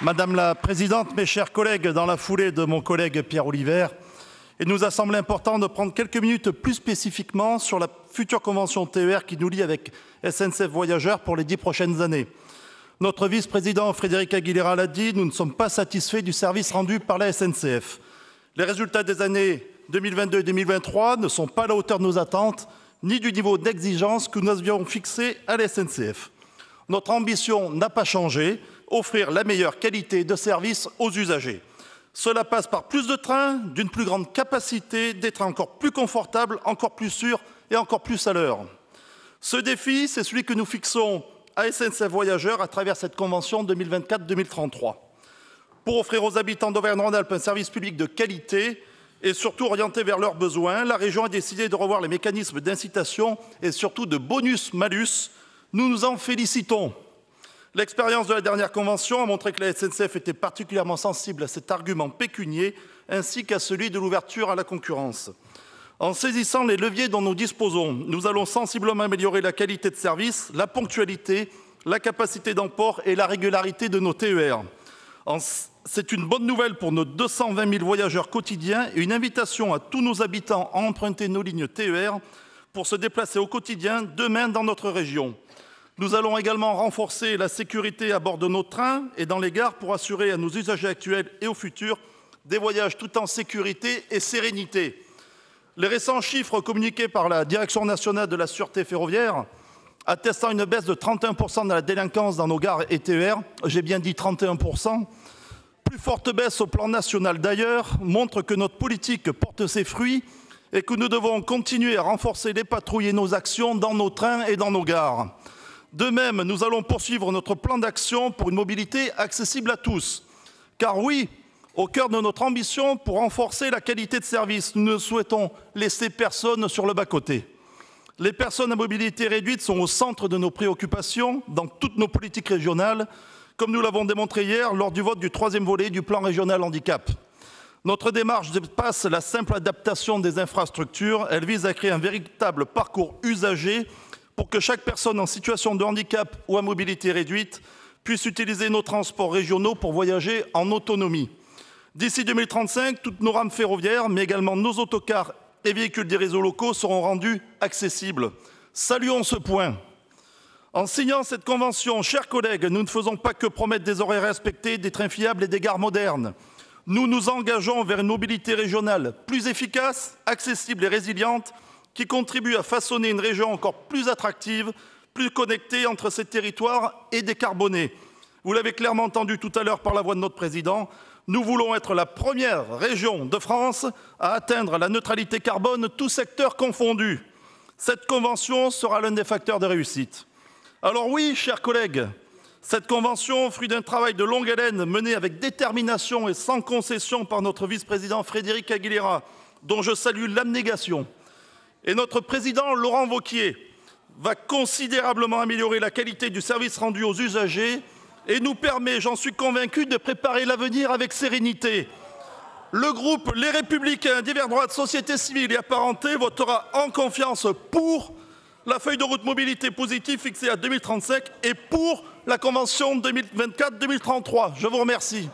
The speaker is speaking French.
Madame la Présidente, mes chers collègues, dans la foulée de mon collègue Pierre Olivert, il nous a semblé important de prendre quelques minutes plus spécifiquement sur la future convention TER qui nous lie avec SNCF Voyageurs pour les 10 prochaines années. Notre vice-président Frédéric Aguilera l'a dit, nous ne sommes pas satisfaits du service rendu par la SNCF. Les résultats des années 2022 et 2023 ne sont pas à la hauteur de nos attentes, ni du niveau d'exigence que nous avions fixé à la SNCF. Notre ambition n'a pas changé, offrir la meilleure qualité de service aux usagers. Cela passe par plus de trains, d'une plus grande capacité, des trains encore plus confortables, encore plus sûrs et encore plus à l'heure. Ce défi, c'est celui que nous fixons à SNCF Voyageurs à travers cette convention 2024-2033. Pour offrir aux habitants d'Auvergne-Rhône-Alpes un service public de qualité et surtout orienté vers leurs besoins, la région a décidé de revoir les mécanismes d'incitation et surtout de bonus-malus. Nous nous en félicitons. L'expérience de la dernière convention a montré que la SNCF était particulièrement sensible à cet argument pécunier ainsi qu'à celui de l'ouverture à la concurrence. En saisissant les leviers dont nous disposons, nous allons sensiblement améliorer la qualité de service, la ponctualité, la capacité d'emport et la régularité de nos TER. C'est une bonne nouvelle pour nos 220 000 voyageurs quotidiens et une invitation à tous nos habitants à emprunter nos lignes TER pour se déplacer au quotidien demain dans notre région. Nous allons également renforcer la sécurité à bord de nos trains et dans les gares pour assurer à nos usagers actuels et aux futurs des voyages tout en sécurité et sérénité. Les récents chiffres communiqués par la Direction nationale de la sûreté ferroviaire, attestant une baisse de 31% de la délinquance dans nos gares et TER, j'ai bien dit 31%, plus forte baisse au plan national d'ailleurs, montrent que notre politique porte ses fruits et que nous devons continuer à renforcer les patrouilles et nos actions dans nos trains et dans nos gares. De même, nous allons poursuivre notre plan d'action pour une mobilité accessible à tous. Car oui, au cœur de notre ambition pour renforcer la qualité de service, nous ne souhaitons laisser personne sur le bas-côté. Les personnes à mobilité réduite sont au centre de nos préoccupations dans toutes nos politiques régionales, comme nous l'avons démontré hier lors du vote du 3e volet du plan régional handicap. Notre démarche dépasse la simple adaptation des infrastructures, elle vise à créer un véritable parcours usager pour que chaque personne en situation de handicap ou à mobilité réduite puisse utiliser nos transports régionaux pour voyager en autonomie. D'ici 2035, toutes nos rames ferroviaires, mais également nos autocars et véhicules des réseaux locaux seront rendus accessibles. Saluons ce point. En signant cette convention, chers collègues, nous ne faisons pas que promettre des horaires respectés, des trains fiables et des gares modernes. Nous nous engageons vers une mobilité régionale plus efficace, accessible et résiliente, qui contribue à façonner une région encore plus attractive, plus connectée entre ses territoires et décarbonée. Vous l'avez clairement entendu tout à l'heure par la voix de notre président, nous voulons être la première région de France à atteindre la neutralité carbone, tous secteurs confondus. Cette convention sera l'un des facteurs de réussite. Alors oui, chers collègues, cette convention, fruit d'un travail de longue haleine mené avec détermination et sans concession par notre vice-président Frédéric Aguilera, dont je salue l'abnégation, et notre président Laurent Wauquiez va considérablement améliorer la qualité du service rendu aux usagers et nous permet, j'en suis convaincu, de préparer l'avenir avec sérénité. Le groupe Les Républicains, Divers Droites, Société Civile et Apparentés votera en confiance pour la feuille de route mobilité positive fixée à 2035 et pour la convention 2024-2033. Je vous remercie.